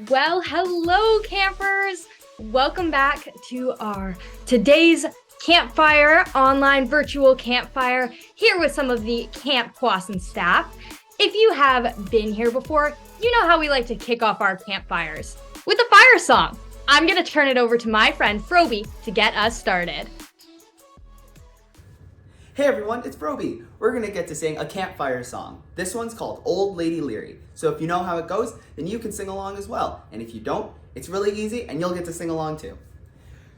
Well, hello campers! Welcome back to our today's Campfire, online virtual campfire, here with some of the Camp Kwasind staff. If you have been here before, you know how we like to kick off our campfires with a fire song. I'm gonna turn it over to my friend Froby to get us started. Hey everyone, it's Froby. We're gonna get to sing a campfire song. This one's called Old Lady Leary. So if you know how it goes, then you can sing along as well. And if you don't, it's really easy and you'll get to sing along too.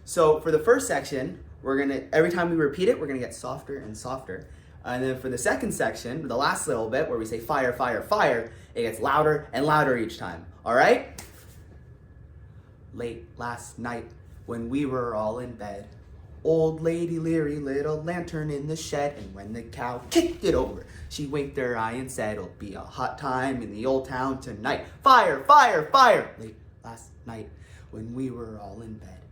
So for the first section, every time we repeat it, we're gonna get softer and softer. And then for the second section, the last little bit where we say fire, fire, fire, it gets louder and louder each time. All right? Late last night when we were all in bed, Old Lady Leary lit a lantern in the shed, and when the cow kicked it over, she winked her eye and said, "It'll be a hot time in the old town tonight. Fire, fire, fire!" Late last night when we were all in bed,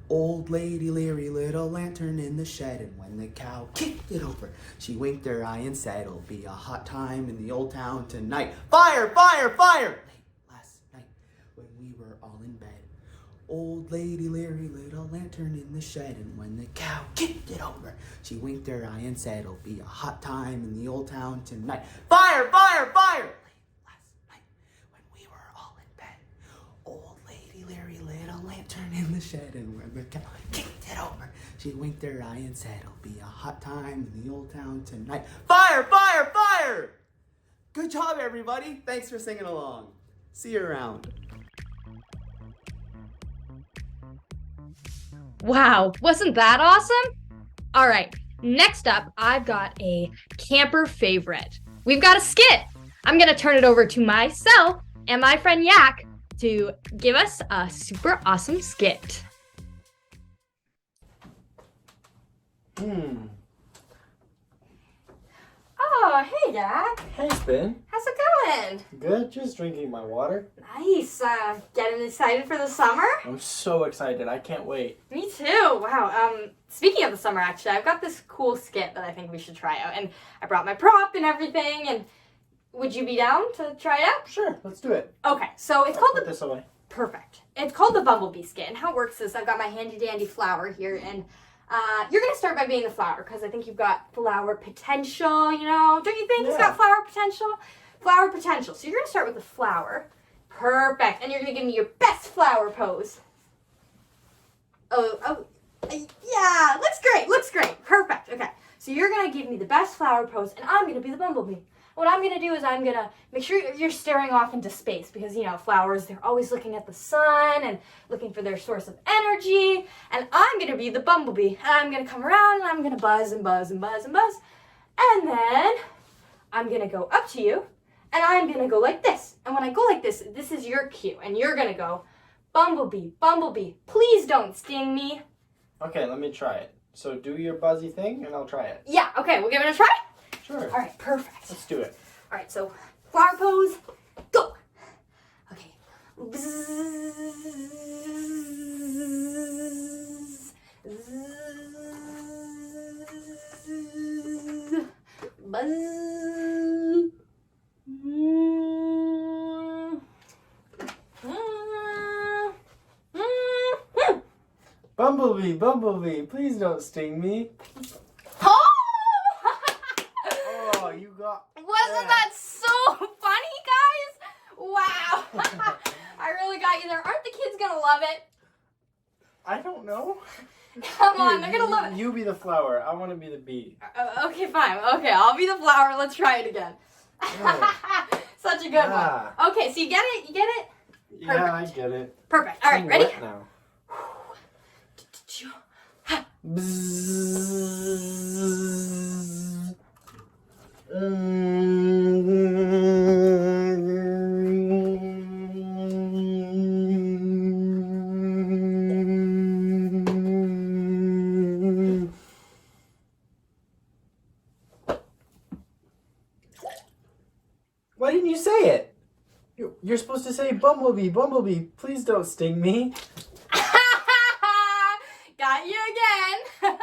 Old Lady Leary lit a lantern in the shed, and when the cow kicked it over, she winked her eye and said, "It'll be a hot time in the old town tonight. Fire, fire, fire!" Late last night when we were all in bed, Old Lady Leary lit a lantern in the shed, and when the cow kicked it over, she winked her eye and said, "It'll be a hot time in the old town tonight. Fire, fire, fire!" Late last night when we were all in bed, Old Lady Leary lit a lantern in the shed, and when the cow kicked it over, she winked her eye and said, "It'll be a hot time in the old town tonight. Fire, fire, fire!" Good job, everybody. Thanks for singing along. See you around. Wow, wasn't that awesome? All right, next up, I've got a camper favorite. We've got a skit. I'm gonna turn it over to myself and my friend Yak to give us a super awesome skit. Oh, hey, Yak. Hey, Spin. How's it going? Good, just drinking my water. Nice. Getting excited for the summer? I'm so excited. I can't wait. Me too. Wow. Speaking of the summer, actually, I've got this cool skit that I think we should try out. And I brought my prop and everything. And would you be down to try it out? Sure, let's do it. Okay, so it's I'll called put this away. Perfect. It's called the Bumblebee skit. And how it works is I've got my handy dandy flower here, and you're going to start by being the flower, because I think you've got flower potential, you know? Don't you think he's got flower potential? Flower potential. So you're going to start with the flower. Perfect. And you're going to give me your best flower pose. Yeah, looks great. Perfect. Okay, so you're going to give me the best flower pose, and I'm going to be the bumblebee. What I'm going to do is I'm going to make sure you're staring off into space, because, you know, flowers, they're always looking at the sun and looking for their source of energy. And I'm going to be the bumblebee. And I'm going to come around and I'm going to buzz and buzz and buzz and buzz. And then I'm going to go up to you and I'm going to go like this. And when I go like this, this is your cue. And you're going to go, "Bumblebee, bumblebee, please don't sting me." Okay, let me try it. So do your buzzy thing and I'll try it. Yeah, okay, we'll give it a try. Sure. All right, perfect. Let's do it. All right, so flower pose, go. Okay. Buzz, Bumblebee, bumblebee, please don't sting me. Oh! Oh, you got... Wasn't that so funny, guys? Wow. I really got you there. Aren't the kids going to love it? I don't know. Come on, they're going to love it. You be the flower. I want to be the bee. Okay, fine. Okay, I'll be the flower. Let's try it again. Such a good one. Okay, so you get it? You get it? Yeah, I get it. Perfect. All right, I'm ready? wet now. Bzzz. Why didn't you say it? You're supposed to say, "Bumblebee, bumblebee, please don't sting me." Got you again.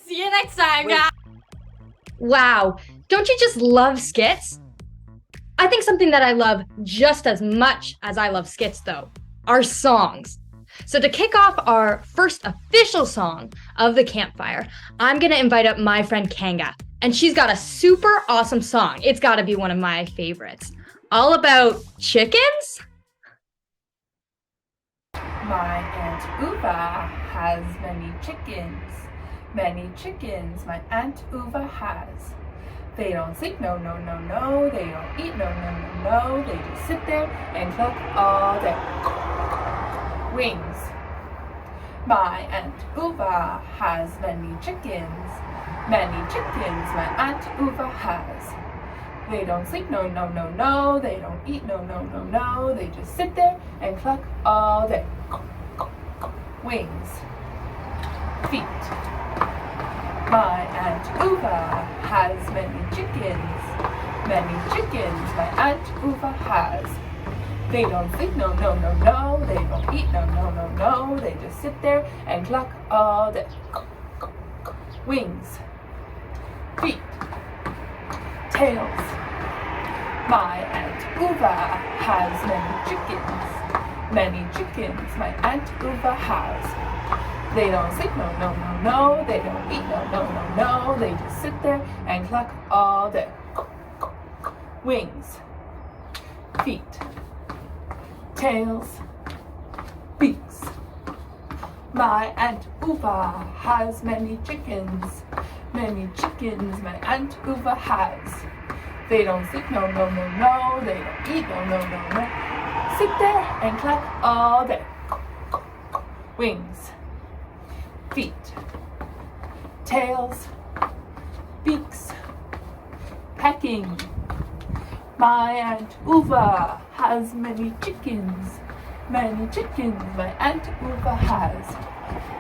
See you next time, Wait. guys. Wow, don't you just love skits? I think something that I love just as much as I love skits, though, are songs. So to kick off our first official song of the campfire, I'm going to invite up my friend Kanga, and she's got a super awesome song. It's got to be one of my favorites. All about chickens? My Aunt Uva has many chickens. Many chickens my Aunt Uva has. They don't sleep, no, no, no, no. They don't eat, no, no, no, no. They just sit there and cluck all day. Wings. My Aunt Uva has many chickens. Many chickens my Aunt Uva has. They don't sleep, no, no, no, no. They don't eat, no, no, no, no. They just sit there and cluck all day. Wings. Feet. My Aunt Uva has many chickens. Many chickens my Aunt Uva has. They don't sleep, no, no, no, no. They don't eat, no, no, no, no. They just sit there and cluck all day. Wings. Feet. Tails. My Aunt Uva has many chickens. Many chickens my Aunt Uva has. They don't sleep, no, no, no, no. They don't eat, no, no, no, no. They just sit there and cluck all day. Wings. Feet. Tails. Beaks. My Aunt Uva has many chickens. Many chickens my Aunt Uva has. They don't sleep, no, no, no, no. They don't eat, no, no, no, no. Sit there and cluck all day. Wings. Feet. Tails. Beaks. Pecking. My Aunt Uva has many chickens. Many chickens my Aunt Uva has.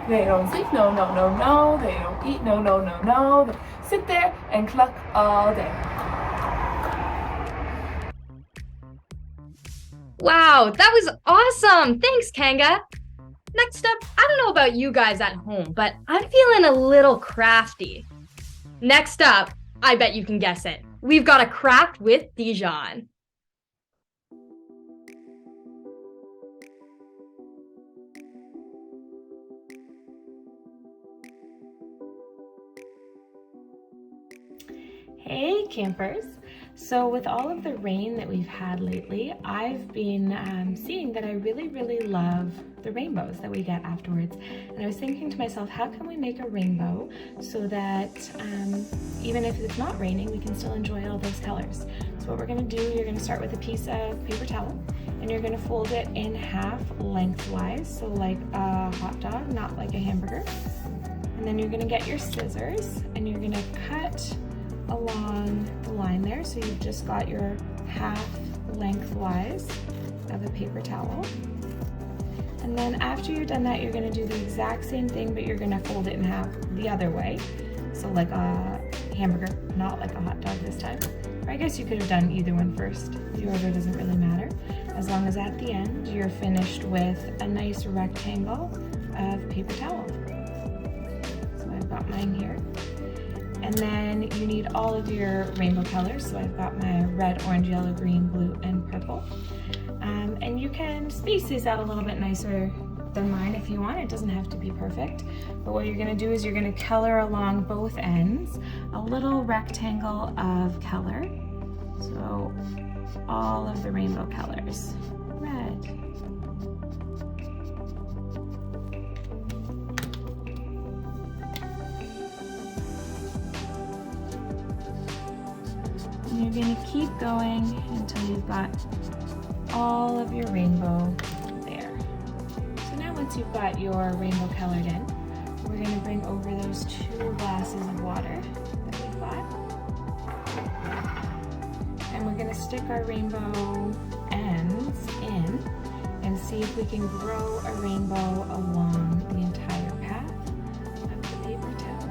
They don't sleep, no, no, no, no. They don't eat, no, no, no, no. They sit there and cluck all day. Wow, that was awesome. Thanks, Kanga. Next up, I don't know about you guys at home, but I'm feeling a little crafty. Next up, I bet you can guess it. We've got a craft with Dijon. Hey campers! So with all of the rain that we've had lately, I've been seeing that I really love the rainbows that we get afterwards. And I was thinking to myself, how can we make a rainbow so that even if it's not raining, we can still enjoy all those colors. So what we're going to do, you're going to start with a piece of paper towel and you're going to fold it in half lengthwise, so like a hot dog, not like a hamburger. And then you're going to get your scissors and you're going to cut along the line there, so you've just got your half lengthwise of a paper towel. And then after you're done that, you're going to do the exact same thing, but you're going to fold it in half the other way, so like a hamburger, not like a hot dog this time. Or I guess you could have done either one first. The order doesn't really matter, as long as at the end you're finished with a nice rectangle of paper towel. So I've got mine here. And then you need all of your rainbow colors. So I've got my red, orange, yellow, green, blue, and purple. And you can space these out a little bit nicer than mine if you want. It doesn't have to be perfect. But what you're gonna do is you're gonna color along both ends a little rectangle of color. So all of the rainbow colors. Red, and you're going to keep going until you've got all of your rainbow there. So now once you've got your rainbow colored in, we're going to bring over those 2 glasses of water that we've got. And we're going to stick our rainbow ends in and see if we can grow a rainbow along the entire path of the paper towel.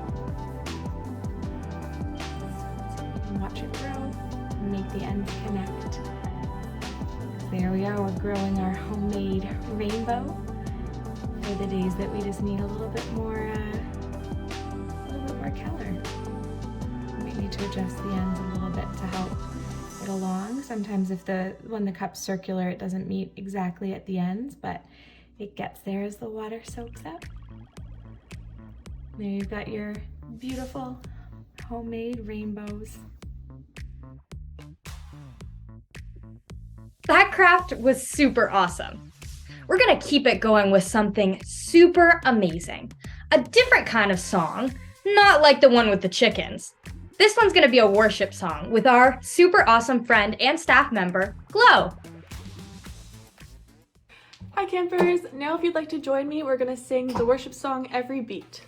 Watch it grow, make the ends connect. There we are, we're growing our homemade rainbow for the days that we just need a little bit more color. We need to adjust the ends a little bit to help it along. Sometimes when the cup's circular, it doesn't meet exactly at the ends, but it gets there as the water soaks up. There you've got your beautiful homemade rainbows. That craft was super awesome. We're gonna keep it going with something super amazing. A different kind of song, not like the one with the chickens. This one's gonna be a worship song with our super awesome friend and staff member, Glow. Hi campers! Now if you'd like to join me, we're going to sing the worship song Every Beat.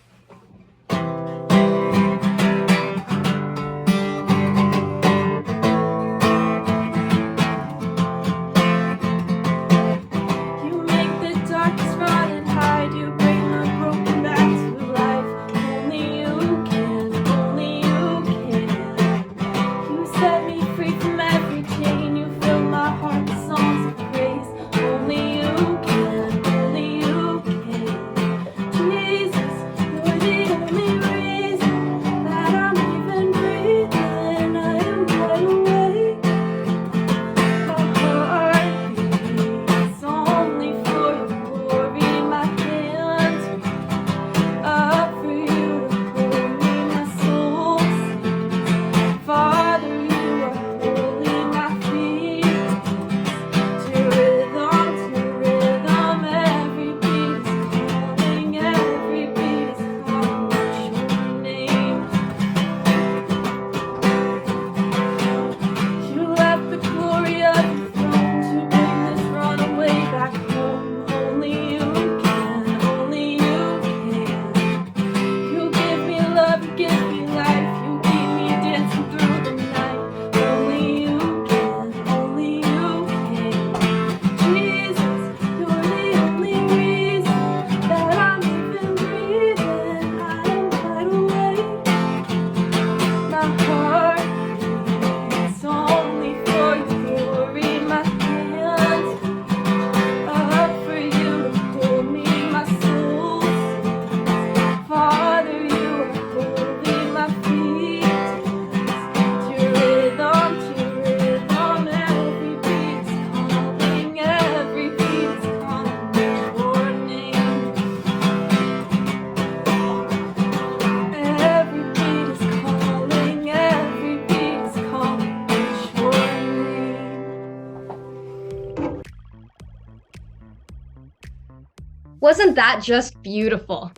Wasn't that just beautiful?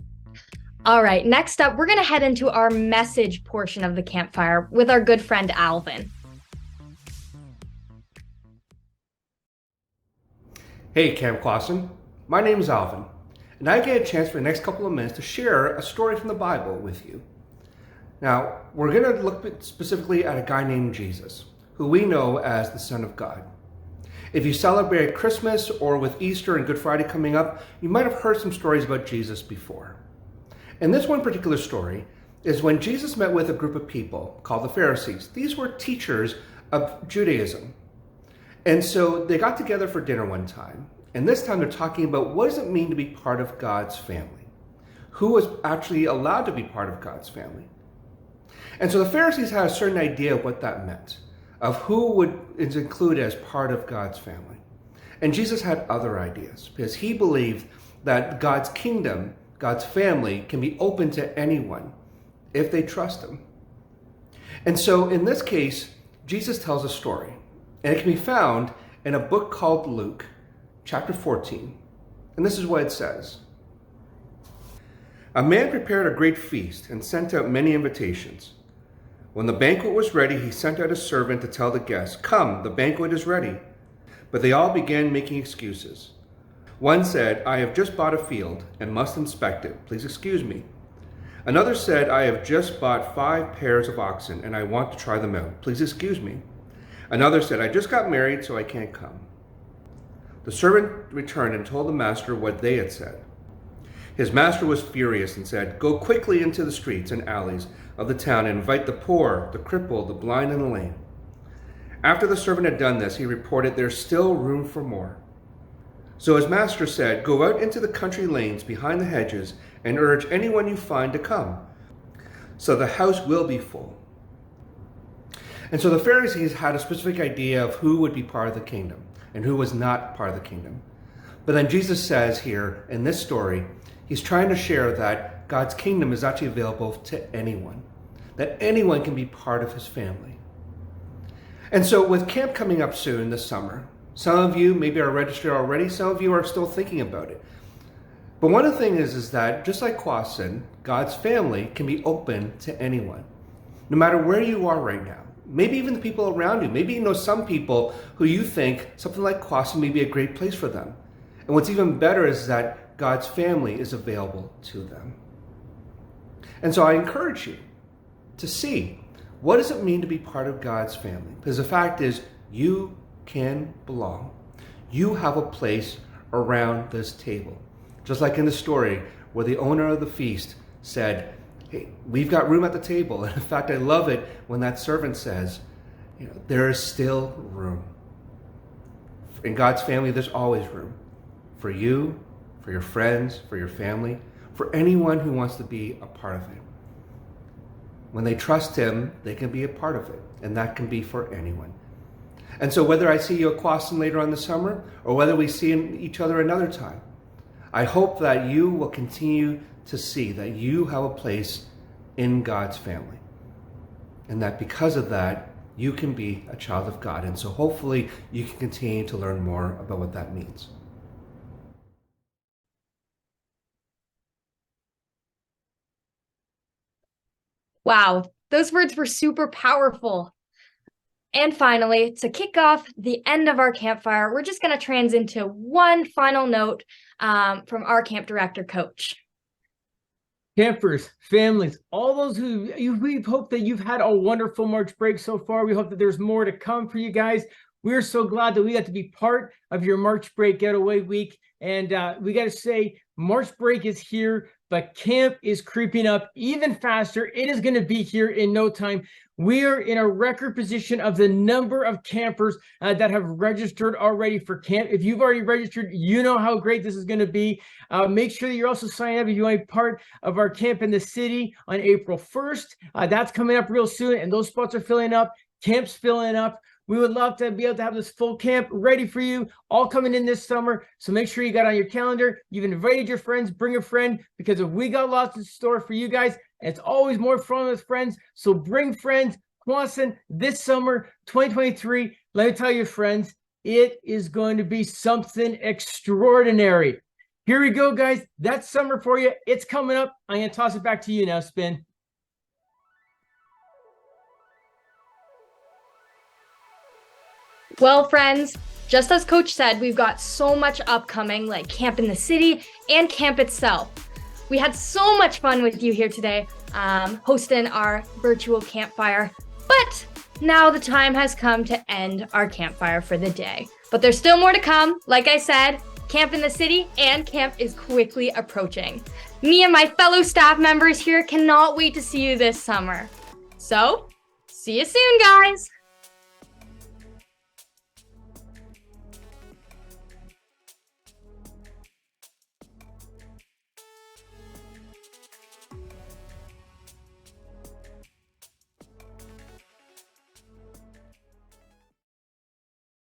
All right, next up, we're gonna head into our message portion of the campfire with our good friend Alvin. Hey Camp Kwasind, my name is Alvin, and I get a chance for the next couple of minutes to share a story from the Bible with you. Now, we're gonna look specifically at a guy named Jesus, who we know as the Son of God. If you celebrate Christmas or with Easter and Good Friday coming up, you might have heard some stories about Jesus before. And this one particular story is when Jesus met with a group of people called the Pharisees. These were teachers of Judaism. And so they got together for dinner one time. And this time they're talking about what does it mean to be part of God's family? Who was actually allowed to be part of God's family? And so the Pharisees had a certain idea of what that meant, of who is included as part of God's family. And Jesus had other ideas because he believed that God's kingdom, God's family, can be open to anyone if they trust him. And so in this case, Jesus tells a story, and it can be found in a book called Luke, chapter 14. And this is what it says. A man prepared a great feast and sent out many invitations. When the banquet was ready, he sent out a servant to tell the guests, "Come, the banquet is ready." But they all began making excuses. One said, "I have just bought a field and must inspect it. Please excuse me." Another said, "I have just bought 5 pairs of oxen and I want to try them out. Please excuse me." Another said, "I just got married, so I can't come." The servant returned and told the master what they had said. His master was furious and said, "Go quickly into the streets and alleys of the town and invite the poor, the crippled, the blind, and the lame." After the servant had done this, he reported, "There's still room for more." So his master said, "Go out into the country lanes behind the hedges and urge anyone you find to come, so the house will be full." And so the Pharisees had a specific idea of who would be part of the kingdom and who was not part of the kingdom. But then Jesus says here in this story, he's trying to share that God's kingdom is actually available to anyone, that anyone can be part of his family. And so with camp coming up soon this summer, some of you maybe are registered already, some of you are still thinking about it. But one of the things is that just like Kwasind, God's family can be open to anyone, no matter where you are right now. Maybe even the people around you. Maybe you know some people who you think something like Kwasind may be a great place for them. And what's even better is that God's family is available to them. And so I encourage you to see, what does it mean to be part of God's family? Because the fact is, you can belong. You have a place around this table. Just like in the story where the owner of the feast said, hey, we've got room at the table. And in fact, I love it when that servant says, there is still room. In God's family, there's always room. For you, for your friends, for your family, for anyone who wants to be a part of it. When they trust him, they can be a part of it. And that can be for anyone. And so whether I see you at Kwasind later on this summer, or whether we see each other another time, I hope that you will continue to see that you have a place in God's family. And that because of that, you can be a child of God. And so hopefully you can continue to learn more about what that means. Wow, those words were super powerful. And finally, to kick off the end of our campfire, we're just going to transition to one final note from our camp director, Coach. Campers, families, all those we hope that you've had a wonderful March break so far. We hope that there's more to come for you guys. We're so glad that we got to be part of your March break getaway week. And we got to say, March break is here, but camp is creeping up even faster. It is going to be here in no time. We are in a record position of the number of campers that have registered already for camp. If you've already registered, you know how great this is going to be. Make sure that you're also signing up if you want to be part of our camp in the city on April 1st. That's coming up real soon, and those spots are filling up. Camp's filling up. We would love to be able to have this full camp ready for you, all coming in this summer. So make sure you got on your calendar. You've invited your friends, bring a friend, because if we got lots in store for you guys, it's always more fun with friends. So bring friends. Kwasind this summer, 2023. Let me tell you, friends, it is going to be something extraordinary. Here we go, guys. That's summer for you. It's coming up. I'm going to toss it back to you now, Spin. Well, friends, just as Coach said, we've got so much upcoming, like Camp in the City and camp itself. We had so much fun with you here today, hosting our virtual campfire. But now the time has come to end our campfire for the day. But there's still more to come. Like I said, Camp in the City and camp is quickly approaching. Me and my fellow staff members here cannot wait to see you this summer. So, see you soon, guys!